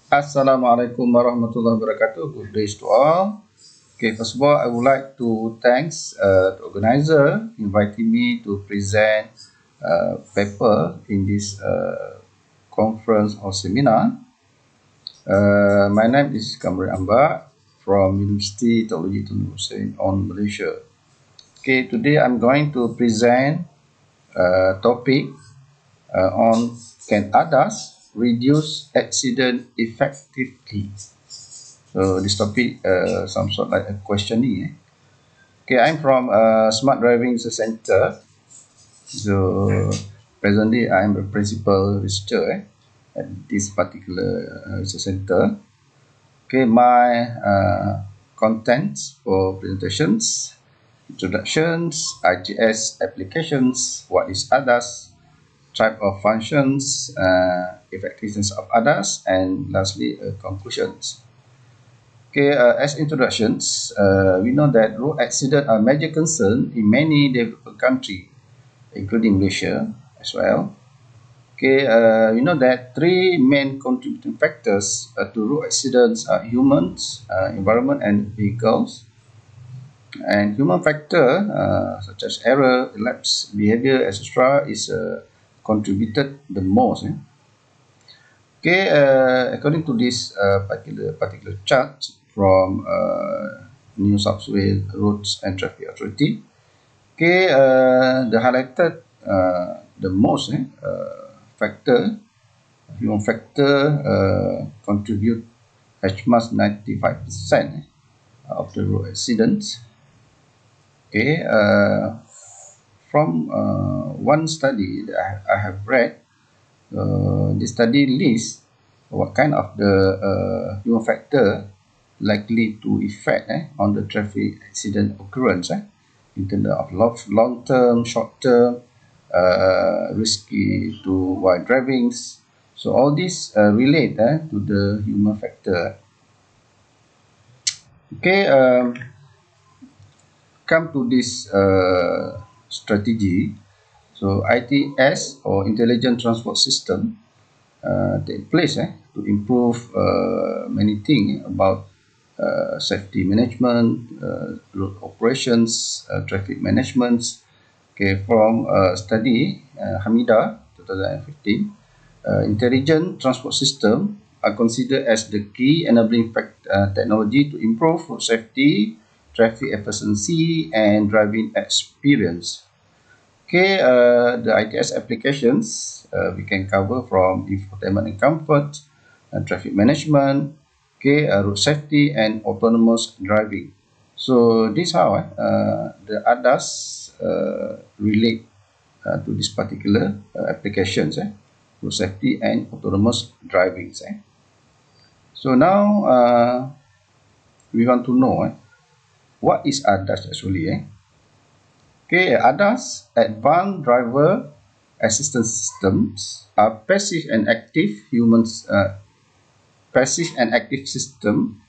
Assalamualaikum warahmatullahi wabarakatuh. Good days to all. Okay, first of all, I would like to thanks the organizer inviting me to present paper in this conference or seminar. My name is Kamarudin Ambak from Universiti Hussein on Malaysia. Okay, today I'm going to present a topic on can ADAS reduce accident effectively. So this topic, some sort like a questioning. Okay, I'm from Smart Driving Center. So presently, I'm a principal researcher at this particular research center. Okay, my contents for presentations, introductions, IGS applications, what is ADAS, type of functions, effectiveness of ADAS, and lastly, conclusions. Okay, as introductions, we know that road accidents are a major concern in many developed countries, including Malaysia as well. Okay, we know that three main contributing factors to road accidents are humans, environment, and vehicles. And human factor, such as error, lapse, behavior, etc., is contributed the most. Okay, according to this particular chart from New South Wales Roads and Traffic Authority, okay, the highlighted the most factor, human factor, contribute as much 95% of the road accidents. Okay, from one study that I have read. This study lists what kind of the human factor likely to affect on the traffic accident occurrence in terms of long-term, short-term, risky to while driving. So all this relate to the human factor. Okay, come to this strategy. So ITS or Intelligent Transport System take place to improve many things about safety management, road operations, traffic management. Okay, from study Hamida 2015, intelligent transport system are considered as the key enabling technology to improve road safety, traffic efficiency, and driving experience. Okay, the ITS applications we can cover from infotainment and comfort, traffic management, okay, road safety, and autonomous driving. So this how the ADAS relate to this particular applications, road safety and autonomous driving. So now we want to know what is ADAS actually. Okay, ADAS, Advanced Driver Assistance Systems, are passive and active system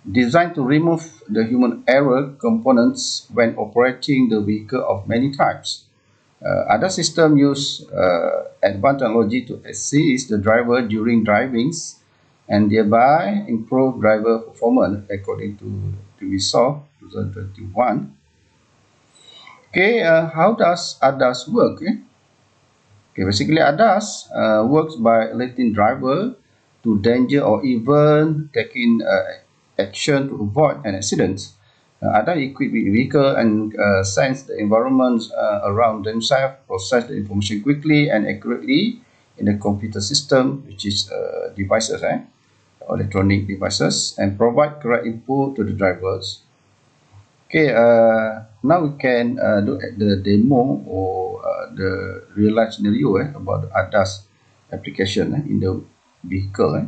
designed to remove the human error components when operating the vehicle of many types. ADAS system use advanced technology to assist the driver during drivings and thereby improve driver performance according to TVSOF 2021. Okay, how does ADAS work? Okay, basically ADAS works by alerting driver to danger or even taking action to avoid an accident. ADAS equipped with vehicle and sense the environment around themselves, process the information quickly and accurately in the computer system, which is devices, electronic devices, and provide correct input to the drivers. Okay, now we can look at the demo or the real life scenario about the ADAS application in the vehicle.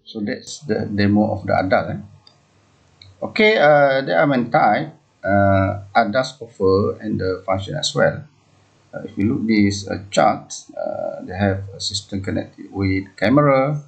So that's the demo of the ADAS. Okay, there are many types. ADAS offer and the function as well. If you look this chart, they have a system connected with camera,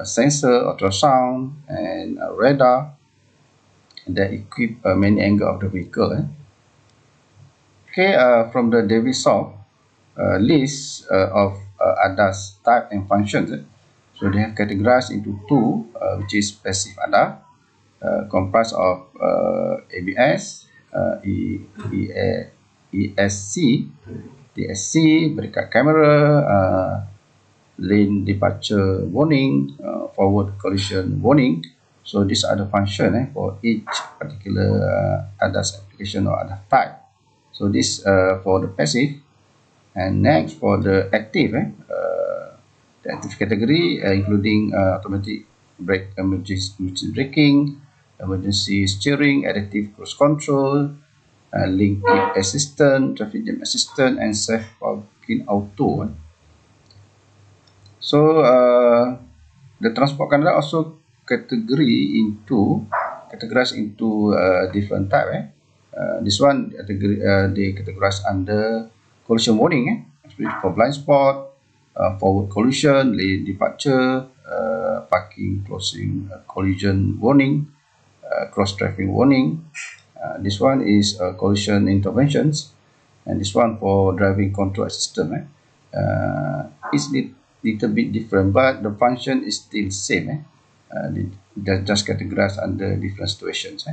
sensor, ultrasound, and radar that equip many angles of the vehicle. Okay, from the Davisoft list of ADAS type and functions. So they have categorized into two, which is passive ADAS, comprised of ABS, ESC, TSC, berikat kamera, lane departure warning, forward collision warning. So these are the function for each particular ADAS application or ADAS type. So this for the passive. And next for the active, the active category including automatic brake, emergency braking, emergency steering, adaptive cruise control, link keep assistant, traffic jam assistant, and safe parking auto. So the transport Canada also categorized into different type. This one they categorize under collision warning, especially for blind spot, forward collision, lane departure, parking closing collision warning, cross traffic warning. This one is collision interventions, and this one for driving control system. It's little bit different, but the function is still same. They're just categorized under different situations.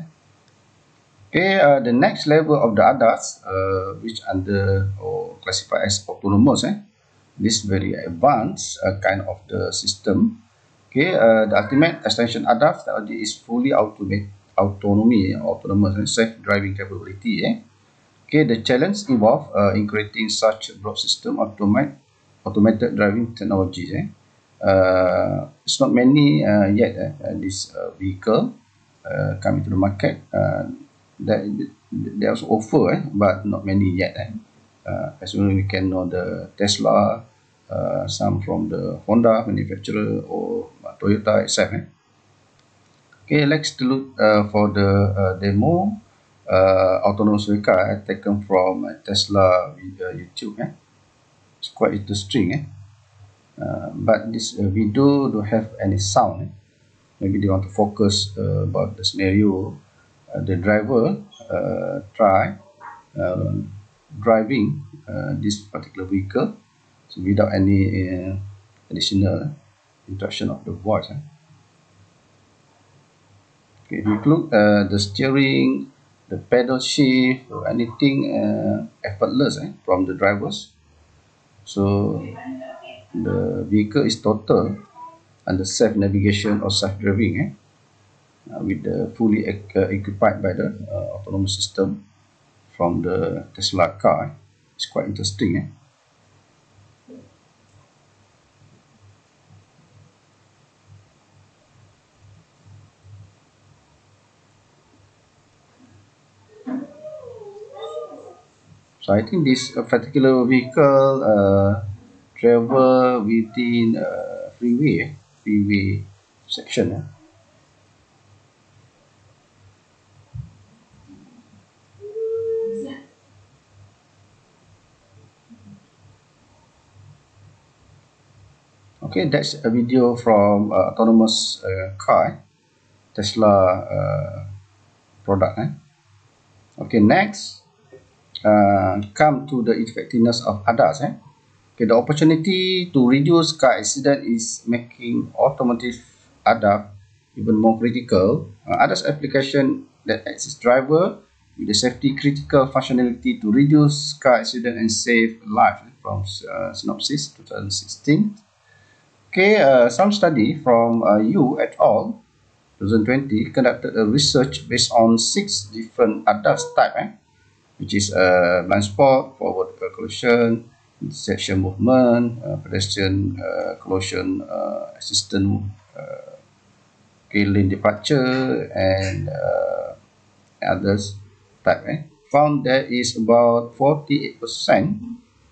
Okay, the next level of the ADAS, which under or classified as autonomous, this very advanced kind of the system. Okay, the ultimate extension ADAS technology is fully autonomous, safe driving capability. Okay, the challenge involves in creating such a broad system automated driving technologies. It's not many yet this vehicle coming to the market. That they also offer, but not many yet. As well, we can know the Tesla, some from the Honda manufacturer or Toyota itself. Okay, let's look for the demo autonomous vehicle taken from Tesla YouTube. It's quite interesting. But this video don't have any sound. Maybe they want to focus about the scenario. The driver try driving this particular vehicle, so without any additional interaction of the voice. Okay, if you look the steering, the pedal shift, or anything effortless from the drivers. So the vehicle is total under self navigation or self driving. With the fully equipped by the autonomous system from the Tesla car. It's quite interesting. So I think this particular vehicle travel within freeway section. Okay, that's a video from autonomous car, Tesla product. Okay, next, come to the effectiveness of ADAS. Okay, the opportunity to reduce car accident is making automotive ADAS even more critical. ADAS application that assists driver with the safety critical functionality to reduce car accident and save life from Synopsys 2016. Okay, some study from U et al. 2020 conducted a research based on 6 different ADAS type, which is blind spot, forward collision, intersection movement, pedestrian collision assistant, lane departure, and others type. Found there is about 48%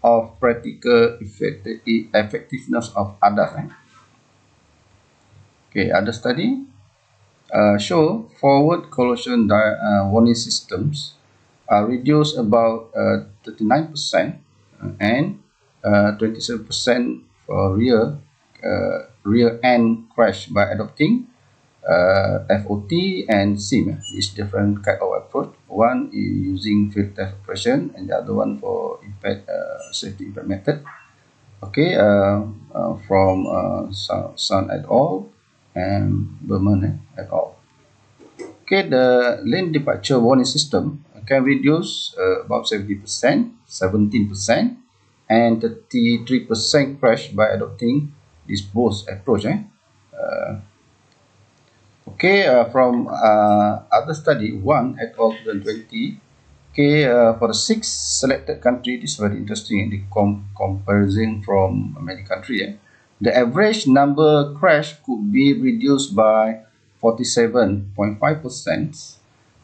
of practical effectiveness of ADAS. Okay, other study show forward collision warning systems are reduced about 39% and 27% for rear end crash by adopting FOT and SIM. It's different kind of approach. One is using field test operation and the other one for impact safety impact method. Okay, from Sun et al. And Berman et al. Okay, the lane departure warning system can reduce about 70%, 17%, and 33% crash by adopting this both approach. Okay, from other study, one at all 2020. Okay, for the 6 selected country, this is very interesting. The comparison from many countries. The average number crash could be reduced by 47.5%.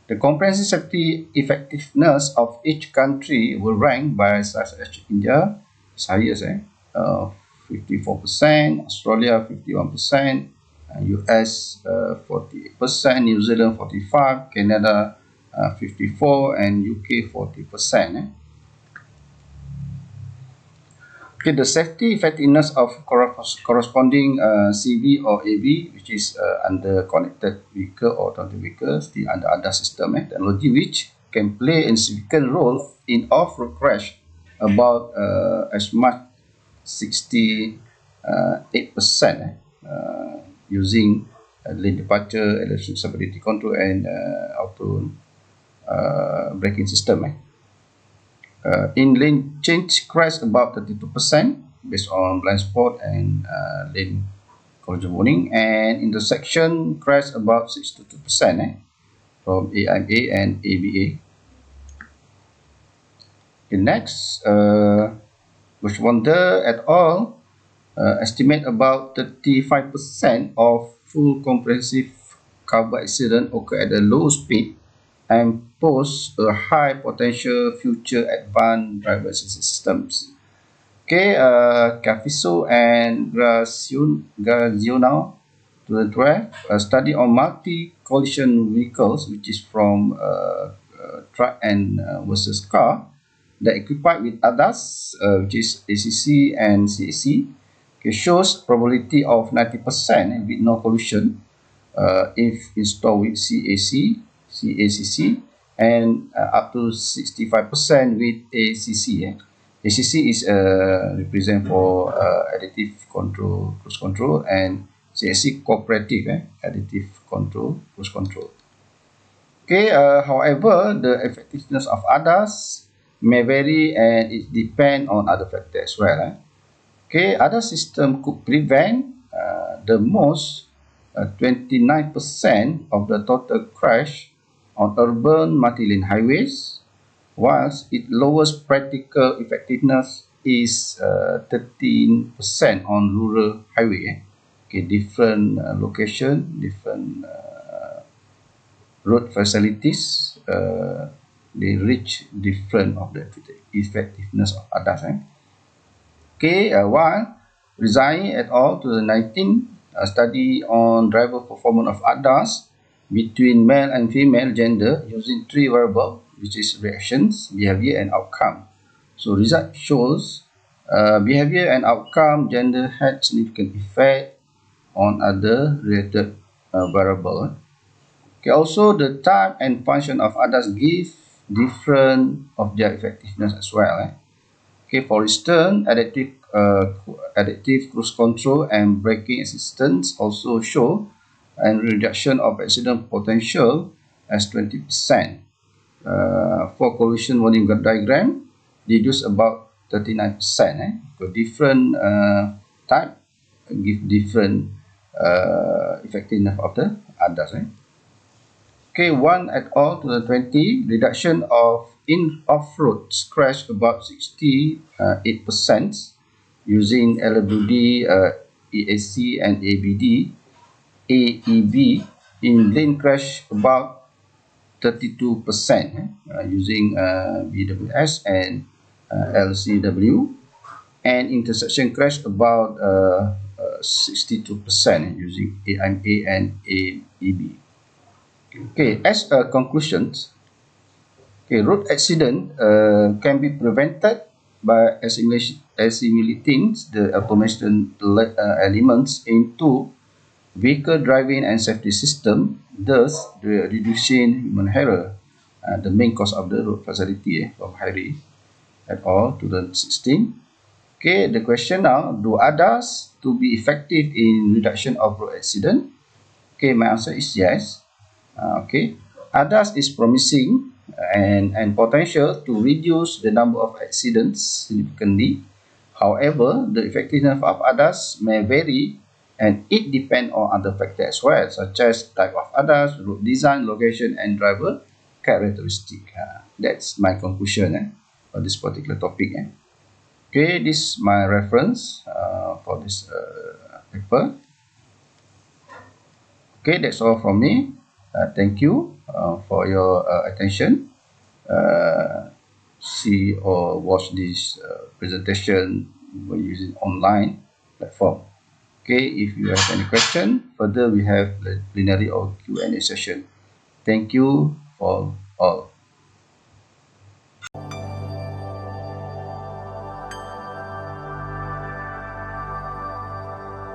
The comprehensive safety effectiveness of each country will rank by such as India, highest, 54%, Australia 51%, US 48%, New Zealand 45%, Canada 54%, and UK 40%. Okay, the safety effectiveness of corresponding CV or AV, which is under connected vehicle or autonomous vehicle, still under ADAS system technology, which can play a significant role in off-road crash, about as much 68% using lane departure, electric stability control, and auto braking system. In lane change crash about 32% based on blind spot and lane collision warning, and intersection crash about 62% from AIA and ABA. Okay, next, Bushwonder et al. Estimate about 35% of full comprehensive cover accident occur at a low speed and pose a high potential future advanced driver assistance systems. Okay, Cafiso and Graziono 2012, a study on multi-collision vehicles, which is from truck and versus car, that equipped with ADAS, which is ACC and CAC, shows probability of 90% with no collision if installed with CAC, CACC, and up to 65% with ACC. ACC is represent for additive control, cruise control, and CAC cooperative additive control, cruise control. Okay, however, the effectiveness of ADAS may vary and it depends on other factors as well. Okay, other system could prevent the most 29% of the total crash on urban multi-lane highways, whilst its lowest practical effectiveness is 13% on rural highway. Okay, different location, different road facilities, they reach different of the effectiveness of ADAS. Okay, one, Rizai et al. 2019, a study on driver performance of ADAS between male and female gender using 3 variables, which is reactions, behavior, and outcome. So result shows behavior and outcome gender had significant effect on other related variable. Okay, also the type and function of ADAS give different of their effectiveness as well. Okay, for instance, adaptive cruise control and braking assistance also show a reduction of accident potential as 20%. For collision warning diagram, reduce about 39%. So different type give different effectiveness of the ADAS. Okay, one et al. 2020, reduction of in off-road crash about 68% using LWD, EAC, and ABD, AEB in lane crash about 32% using BWS and LCW, and intersection crash about 62% using AIMA and AEB. Okay, as a conclusion, okay, road accident can be prevented by assimilating the automation elements into vehicle driving and safety system, thus reducing human error. The main cause of the road fatality from Harry et al. 2016. Okay, the question now, do ADAS to be effective in reduction of road accident? Okay, my answer is yes. Okay, ADAS is promising and potential to reduce the number of accidents significantly. However, the effectiveness of ADAS may vary and it depends on other factors as well, such as type of ADAS, road design, location, and driver characteristic. That's my conclusion for this particular topic. Okay, this is my reference for this paper. Okay, that's all from me. Thank you for your attention. See or watch this presentation when using online platform. Okay, if you have any question, further we have the plenary or Q&A session. Thank you for all.